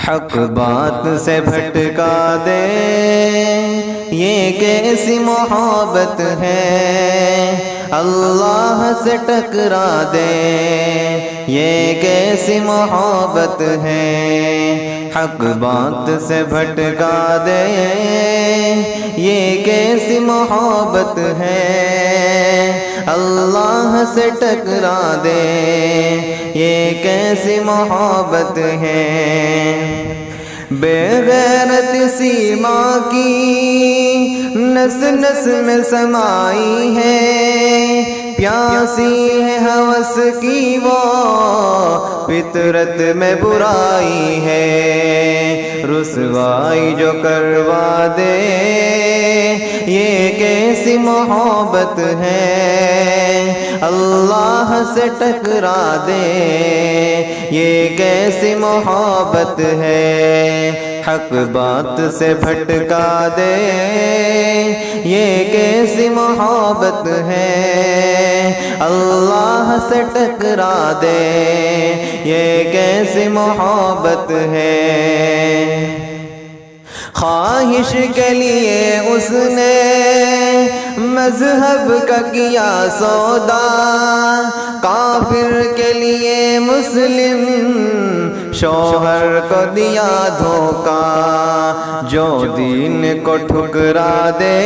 حق بات سے بھٹکا دے، یہ کیسی محبت ہے، اللہ سے ٹکرا دے، یہ کیسی محبت ہے، حق بات سے بھٹکا دے، یہ کیسی محبت ہے، اللہ سے ٹکرا دے، یہ کیسی محبت ہے۔ بے غیرت سیما کی نس نس میں سمائی ہے، پیاسی ہے ہوس کی وہ فطرت میں برائی ہے، رسوائی جو کروا دے، یہ کیسی محبت ہے، اللہ سے ٹکرا دے، یہ کیسی محبت ہے، حق بات سے بھٹکا دے، یہ کیسی محبت ہے، اللہ سے ٹکرا دے، یہ کیسی محبت ہے۔ خواہش کے لیے اس نے مذہب کا کیا سودا، کافر کے لیے مسلم شوہر کو دیا دھوکا، جو دین کو ٹھکرا دے،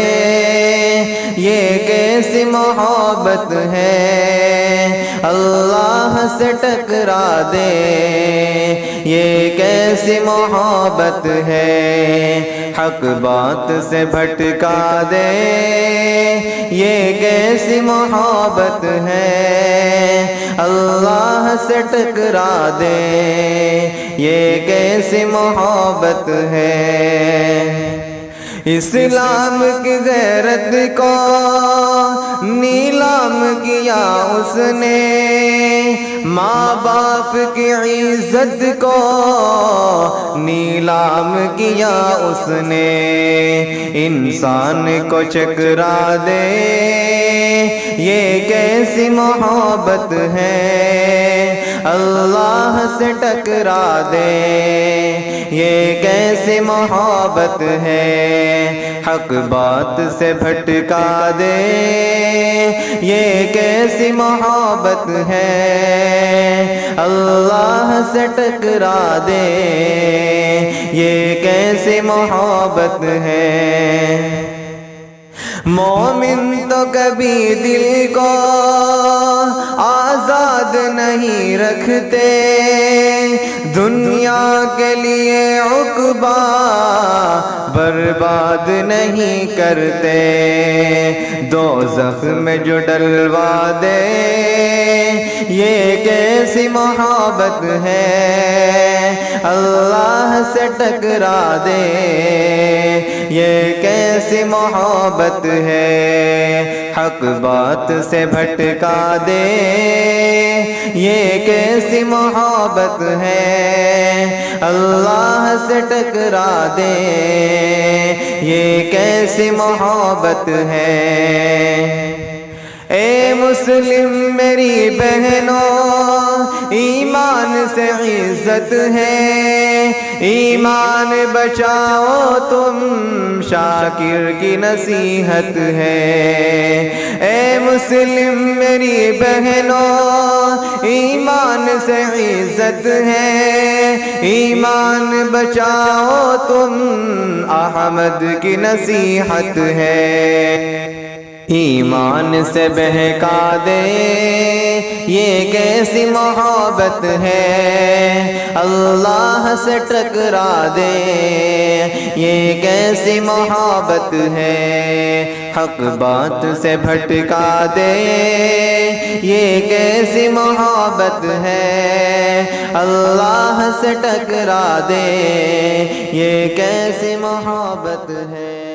یہ کیسی محبت ہے، اللہ سے ٹکرا دے، یہ کیسی محبت ہے، حق بات سے بھٹکا دے، یہ کیسی محبت ہے، اللہ سے ٹکرا دے، یہ کیسی محبت ہے۔ اسلام کی غیرت کو نیلام کیا اس نے، ماں باپ کی عزت کو نیلام کیا اس نے، انسان کو چکرا دے، یہ کیسی محبت ہے، اللہ سے ٹکرا دے، یہ کیسی محبت ہے، حق بات سے بھٹکا دے، یہ کیسی محبت ہے، اللہ سے ٹکرا دے، یہ کیسی محبت ہے۔ مومن تو کبھی دل کو آزاد نہیں رکھتے، دنیا کے لیے عقبہ برباد نہیں کرتے، دوزخ میں جو ڈلوا دے، یہ کیسی محبت ہے، اللہ سے ٹکرا دے، یہ کیسی محبت ہے، حق بات سے بھٹکا دے، یہ کیسی محبت ہے، اللہ سے ٹکرا دے، یہ کیسی محبت ہے۔ اے مسلم میری بہنوں، ایمان سے عزت ہے، ایمان بچاؤ تم، شاکر کی نصیحت ہے۔ اے مسلم میری بہنوں، ایمان سے عزت ہے، ایمان بچاؤ تم، احمد کی نصیحت ہے۔ ایمان سے بہکا دے، یہ کیسی محبت ہے، اللہ سے ٹکرا دے، یہ کیسی محبت ہے، حق بات سے بھٹکا دے، یہ کیسی محبت ہے، اللہ سے ٹکرا دے، یہ کیسی محبت ہے۔